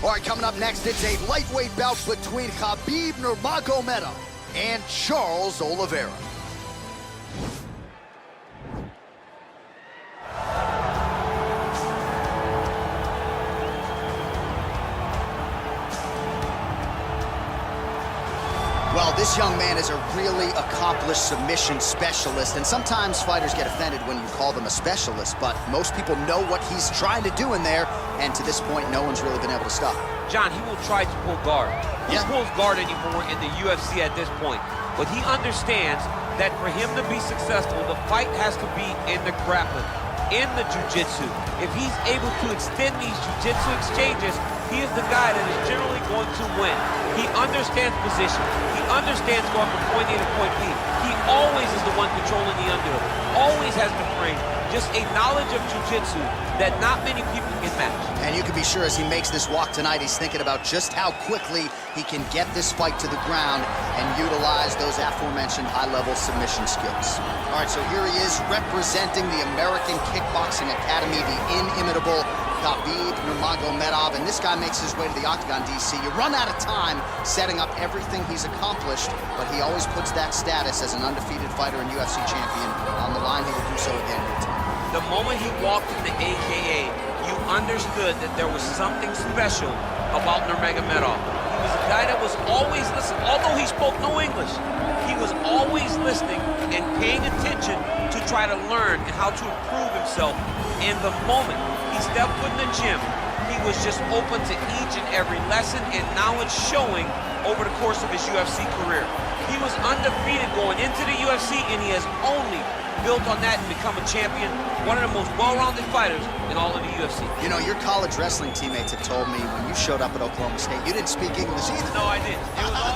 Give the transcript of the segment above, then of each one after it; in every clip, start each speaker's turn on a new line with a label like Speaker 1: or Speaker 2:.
Speaker 1: All right, coming up next, it's a lightweight bout between KHABIB Nurmagomedov and Charles Oliveira. Well, this young man is a really accomplished submission specialist, and sometimes fighters get offended when you call them a specialist, but most people know what he's trying to do in there, and to this point, no one's really been able to stop him.
Speaker 2: John, he will try to pull guard. He pulls guard anymore in the UFC at this point, but he understands that for him to be successful, the fight has to be in the grappling, in the jiu-jitsu. If he's able to extend these jiu-jitsu exchanges, he is the guy that is generally going to win. He understands position. He understands going from point A to point B. He always is the one controlling the underhook. Always has the frame. Just a knowledge of jiu-jitsu that not many people can match.
Speaker 1: And you can be sure as he makes this walk tonight, he's thinking about just how quickly he can get this fight to the ground and utilize those aforementioned high-level submission skills. All right, so here he is representing the American Kickboxing Academy, the inimitable KHABIB Nurmagomedov, and this guy makes his way to the octagon, DC. You run out of time setting up everything he's accomplished, but he always puts that status as an undefeated fighter and UFC champion on the line. He will do so again here tonight.
Speaker 2: The moment he walked in the AKA, you understood that there was something special about Nurmagomedov. He was a guy that was always listening. Although he spoke no English, he was always listening and paying attention to try to learn and how to improve himself. In the moment he stepped foot in the gym, he was just open to each and every lesson, and now it's showing over the course of his UFC career. He was undefeated going into the UFC, and he has only built on that and become a champion, one of the most well-rounded fighters in all of the UFC.
Speaker 1: You know, your college wrestling teammates have told me when you showed up at Oklahoma State, you didn't speak English either.
Speaker 2: No, I didn't.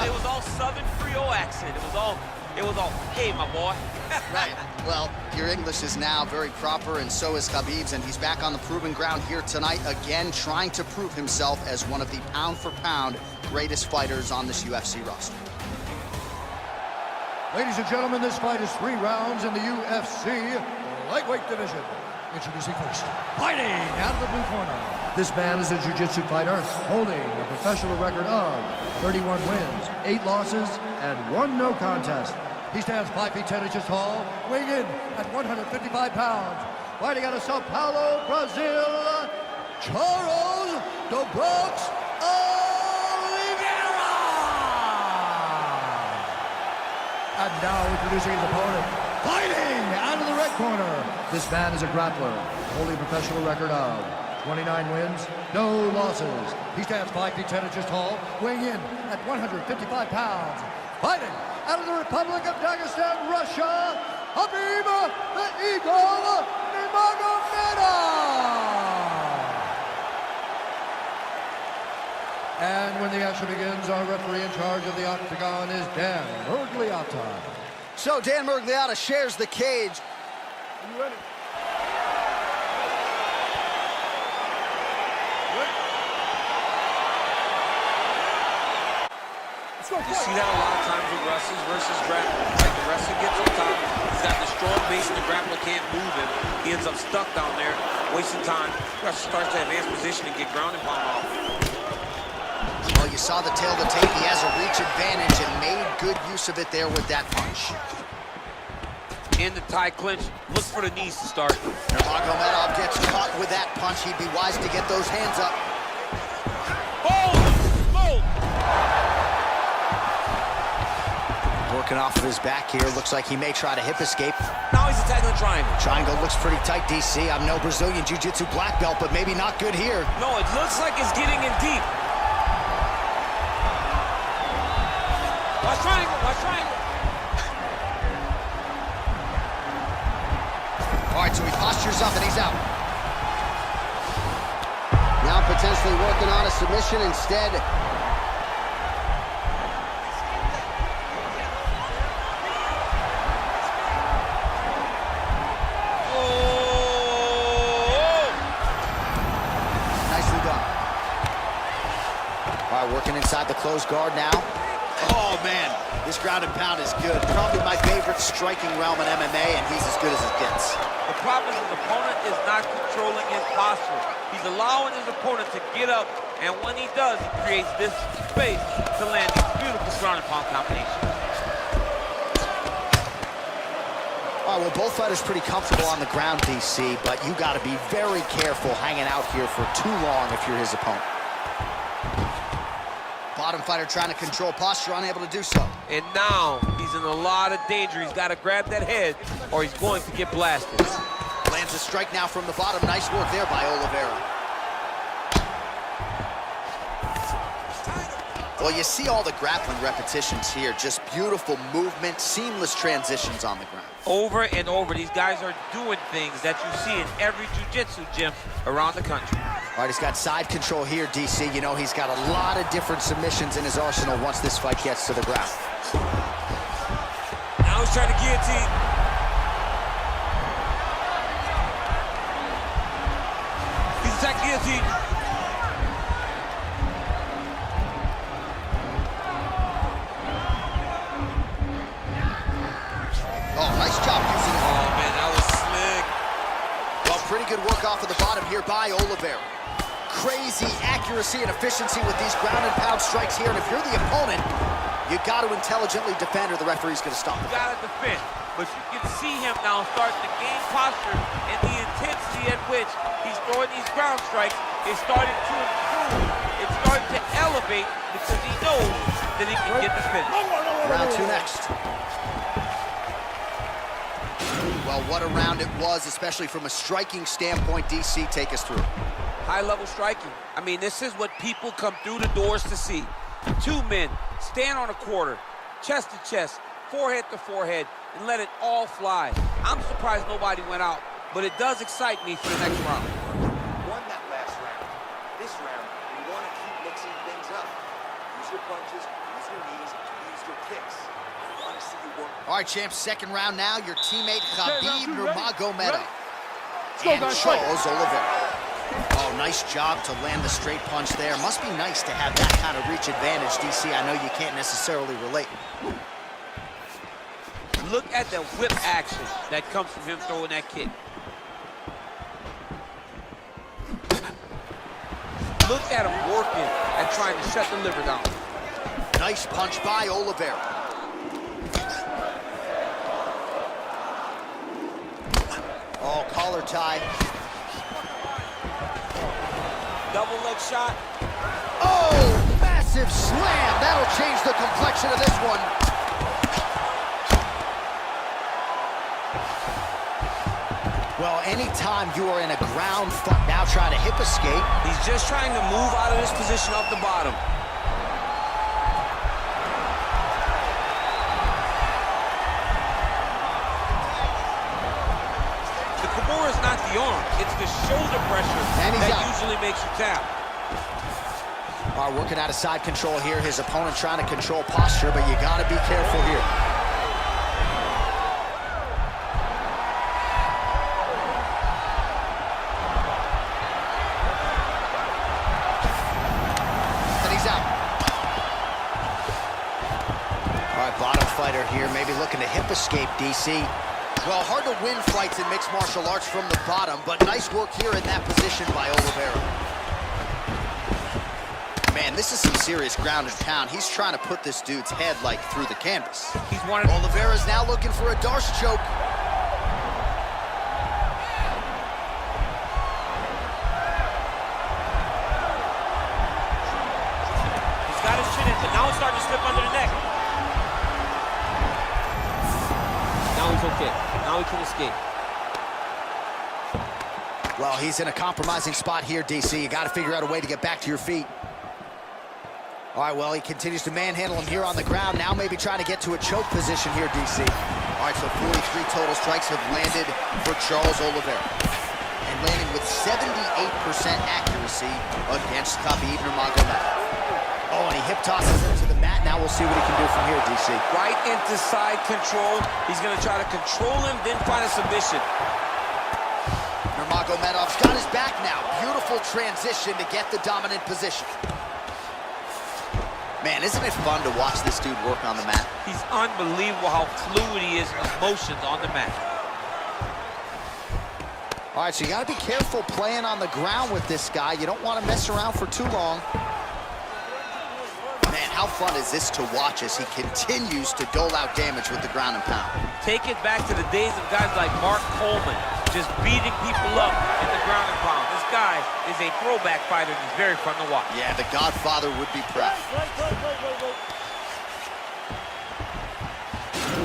Speaker 2: It was all Southern Creole accent. It was all, hey, my boy.
Speaker 1: Right. Well, your English is now very proper, and so is KHABIB's, and he's back on the proving ground here tonight, again trying to prove himself as one of the pound-for-pound greatest fighters on this UFC roster.
Speaker 3: Ladies and gentlemen, this fight is 3 rounds in the UFC lightweight division. Introducing first, fighting out of the blue corner. This man is a jiu-jitsu fighter holding a professional record of 31 wins, 8 losses, and 1 no contest. He stands 5 feet 10 inches tall, weighing in at 155 pounds. Fighting out of Sao Paulo, Brazil, Charles Oliveira! And now introducing his opponent, fighting out of the red corner. This man is a grappler, holding a professional record of 29 wins, no losses. He stands 5 feet 10 inches tall, weighing in at 155 pounds. Fighting out of the Republic of Dagestan, Russia, KHABIB the Eagle Nurmagomedov. And when the action begins, our referee in charge of the octagon is Dan Miragliotta.
Speaker 1: So Dan Miragliotta shares the cage.
Speaker 3: Are you ready?
Speaker 2: You see that a lot of times with wrestlers versus grapplers. Like the wrestler gets up top, he's got the strong base and the grappler can't move him. He ends up stuck down there, wasting time. The wrestler starts to advance position and get ground and pound off.
Speaker 1: Well, you saw the tail of the tape. He has a reach advantage and made good use of it there with that punch.
Speaker 2: In the tie clinch, look for the knees to start.
Speaker 1: Nurmagomedov gets caught with that punch. He'd be wise to get those hands up. Working off of his back here. Looks like he may try to hip escape.
Speaker 2: Now he's attacking the triangle.
Speaker 1: Triangle looks pretty tight, DC. I'm no Brazilian Jiu-Jitsu black belt, but maybe not good here.
Speaker 2: No, it looks like it's getting in deep. Watch triangle, watch triangle.
Speaker 1: All right, so he postures up and he's out. Now potentially working on a submission instead. Working inside the closed guard now. Oh, man, this ground and pound is good. Probably my favorite striking realm in MMA, and he's as good as it gets.
Speaker 2: The problem is his opponent is not controlling his posture. He's allowing his opponent to get up And when he does, he creates this space to land these beautiful ground and pound combinations.
Speaker 1: All right, well, both fighters pretty comfortable on the ground, DC, but you got to be very careful hanging out here for too long if you're his opponent. Bottom fighter trying to control posture, unable to do so.
Speaker 2: And now he's in a lot of danger. He's got to grab that head or he's going to get blasted.
Speaker 1: Lands a strike now from the bottom. Nice work there by Oliveira. Well, you see all the grappling repetitions here. Just beautiful movement, seamless transitions on the ground.
Speaker 2: Over and over, these guys are doing things that you see in every jiu-jitsu gym around the country.
Speaker 1: All right, he's got side control here, DC. You know, he's got a lot of different submissions in his arsenal once this fight gets to the ground.
Speaker 2: Now he's trying to guillotine. He's attacking guillotine.
Speaker 1: Oh, nice job using it.
Speaker 2: Oh, man, that was slick.
Speaker 1: Well, pretty good work off of the bottom here by Oliveira. Crazy accuracy and efficiency with these ground and pound strikes here. And if you're the opponent, you got to intelligently defend or the referee's going to stop it.
Speaker 2: You got to defend. But you can see him now starting to gain posture, and the intensity at which he's throwing these ground strikes is starting to improve. It's starting to elevate because he knows that he can get the finish.
Speaker 1: Round two next. Well, what a round it was, especially from a striking standpoint. DC, take us through.
Speaker 2: High-level striking. I mean, this is what people come through the doors to see. Two men stand on a quarter, chest to chest, forehead to forehead, and let it all fly. I'm surprised nobody went out, but it does excite me for the next round.
Speaker 4: Won that last round. This round, you want to keep mixing things up. Use your punches, use your knees, use your kicks. I want to see you work.
Speaker 1: All right, champs, second round now. Your teammate, KHABIB Nurmagomedov.
Speaker 3: go,
Speaker 1: And
Speaker 3: guys,
Speaker 1: Charles Oliveira. Oh, nice job to land the straight punch there. Must be nice to have that kind of reach advantage, DC. I know you can't necessarily relate.
Speaker 2: Look at the whip action that comes from him throwing that kick. Look at him working and trying to shut the liver down.
Speaker 1: Nice punch by Oliveira. Oh, collar tie.
Speaker 2: Double leg shot.
Speaker 1: Oh, massive slam. That'll change the complexion of this one. Well, anytime you are in a ground fight, now trying to hip escape.
Speaker 2: He's just trying to move out of this position off the bottom. The Kimura is not the arm, it's the shoulder pressure
Speaker 1: And he's
Speaker 2: that
Speaker 1: out.
Speaker 2: usually makes you tap.
Speaker 1: Are working out of side control here. His opponent trying to control posture, but you got to be careful here. Bottom fighter here, maybe looking to hip escape, DC. Well, hard to win fights in mixed martial arts from the bottom, but nice work here in that position by Oliveira. Man, this is some serious ground and pound. He's trying to put this dude's head, like, through the canvas.
Speaker 2: He's wanted.
Speaker 1: Oliveira's now looking for a Darce choke.
Speaker 2: He's got his chin in, but now it's starting to slip under the neck. Now he's okay. Now he can escape.
Speaker 1: Well, he's in a compromising spot here, DC. You got to figure out a way to get back to your feet. All right, well, he continues to manhandle him here on the ground. Now maybe trying to get to a choke position here, DC. All right, so 43 total strikes have landed for Charles Oliveira. And landing with 78% accuracy against KHABIB Nurmagomedov. Oh, and he hip tosses him to the mat. Now we'll see what he can do from here, DC.
Speaker 2: Right into side control. He's going to try to control him, then find a submission.
Speaker 1: Nurmagomedov's got his back now. Beautiful transition to get the dominant position. Man, isn't it fun to watch this dude work on the mat?
Speaker 2: He's unbelievable how fluid he is in his motions on the mat.
Speaker 1: All right, so you got to be careful playing on the ground with this guy. You don't want to mess around for too long. Man, how fun is this to watch as he continues to dole out damage with the ground and pound.
Speaker 2: Take it back to the days of guys like Mark Coleman, just beating people up in the ground and pound. This guy is a throwback fighter, and he's very fun to watch.
Speaker 1: Yeah, the Godfather would be proud.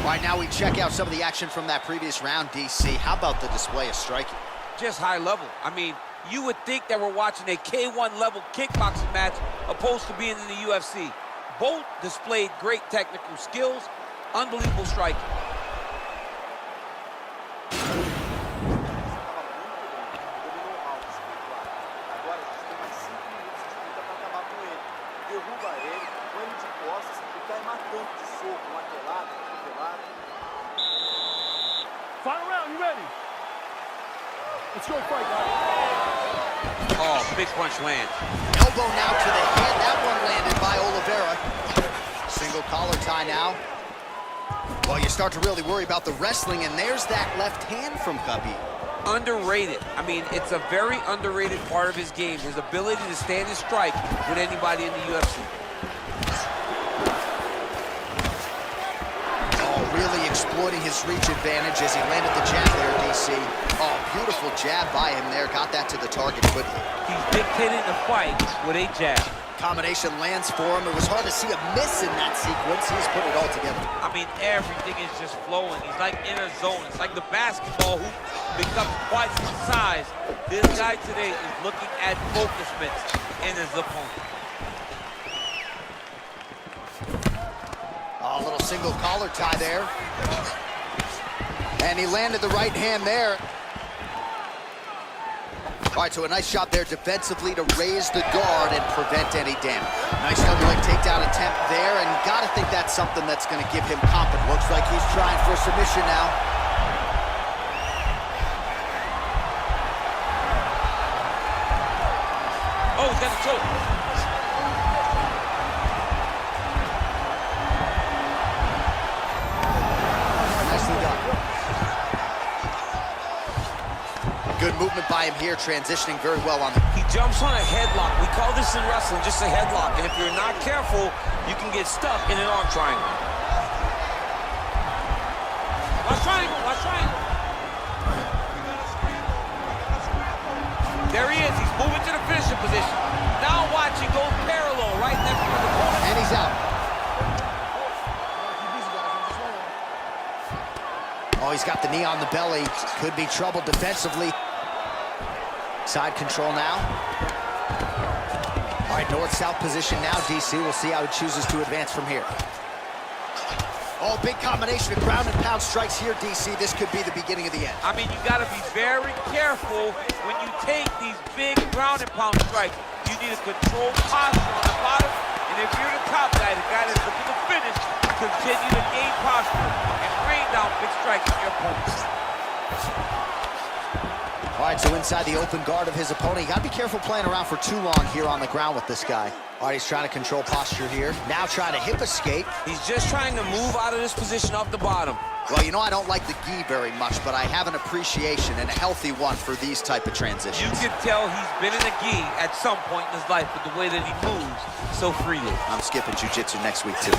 Speaker 1: All right, now we check out some of the action from that previous round, DC. How about the display of striking?
Speaker 2: Just high level. I mean, you would think that we're watching a K1 level kickboxing match opposed to being in the UFC. Both displayed great technical skills, unbelievable striking.
Speaker 5: Final round, you ready? Let's go fight, guys.
Speaker 2: Oh, big punch lands.
Speaker 1: Elbow now to the head. That one landed by Oliveira. Single collar tie now. Well, you start to really worry about the wrestling, and there's that left hand from KHABIB.
Speaker 2: Underrated. I mean, it's a very underrated part of his game, his ability to stand and strike with anybody in the UFC.
Speaker 1: Really exploiting his reach advantage as he landed the jab there, DC. Oh, beautiful jab by him there. Got that to the target quickly.
Speaker 2: He's dictating the fight with a jab.
Speaker 1: Combination lands for him. It was hard to see a miss in that sequence. He's put it all together.
Speaker 2: I mean, everything is just flowing. He's like in a zone. It's like the basketball hoop becomes twice the size. This guy today is looking at focus mitts in his opponent.
Speaker 1: A little single collar tie there. And he landed the right hand there. All right, so a nice shot there defensively to raise the guard and prevent any damage. Nice double leg takedown attempt there, and gotta think that's something that's gonna give him confidence. Looks like he's trying for a submission now.
Speaker 2: Oh, he's got the choke.
Speaker 1: Good movement by him here, transitioning very well on the...
Speaker 2: He jumps on a headlock. We call this in wrestling just a headlock. And if you're not careful, you can get stuck in an arm triangle. Watch triangle, watch triangle. There he is. He's moving to the finishing position. Now watch, he goes parallel right next to the opponent.
Speaker 1: And he's out. Oh, he's got the knee on the belly. Could be trouble defensively. Side control now. All right, north-south position now, DC. We'll see how he chooses to advance from here. Oh, big combination of ground and pound strikes here, DC. This could be the beginning of the end.
Speaker 2: I mean, you got to be very careful when you take these big ground and pound strikes. You need a controlled posture on the bottom. And if you're the top guy, the guy that's looking to finish, continue to gain posture and rain down big strikes on your opponent.
Speaker 1: All right, so inside the open guard of his opponent. You got to be careful playing around for too long here on the ground with this guy. All right, he's trying to control posture here. Now trying to hip escape.
Speaker 2: He's just trying to move out of this position off the bottom.
Speaker 1: Well, you know, I don't like the gi very much, but I have an appreciation and a healthy one for these type of transitions.
Speaker 2: You can tell he's been in a gi at some point in his life with the way that he moves so freely.
Speaker 1: I'm skipping jiu-jitsu next week, too.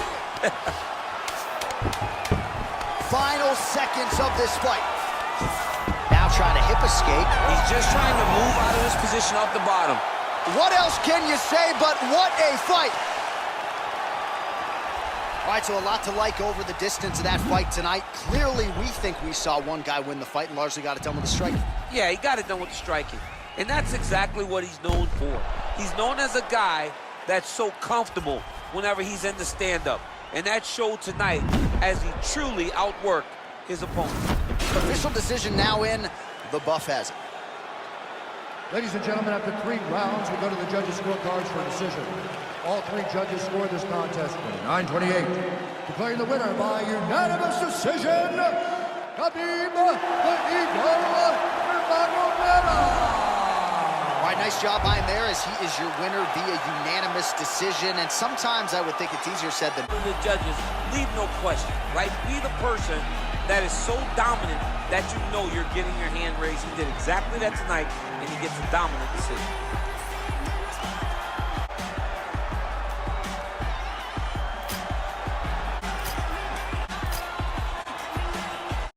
Speaker 1: Final seconds of this fight. Now trying to hip escape.
Speaker 2: He's just trying to move out of this position off the bottom.
Speaker 1: What else can you say but what a fight? All right, so a lot to like over the distance of that fight tonight. Clearly, we think we saw one guy win the fight and largely got it done with the striking.
Speaker 2: Yeah, he got it done with the striking. And that's exactly what he's known for. He's known as a guy that's so comfortable whenever he's in the stand-up. And that showed tonight as he truly outworked his opponent.
Speaker 1: Official decision now in. The buff has it.
Speaker 3: Ladies and gentlemen, after 3 rounds, we go to the judges' scorecards for a decision. All 3 judges scored this contest 9-28. Declaring the winner by unanimous decision, KHABIB, the Eagle Nurmagomedov.
Speaker 1: All right, nice job by him there as he is your winner via unanimous decision. And sometimes I would think it's easier said than done.
Speaker 2: The judges, leave no question, right? Be the person that is so dominant that you know you're getting your hand raised. He did exactly that tonight, and he gets a dominant decision.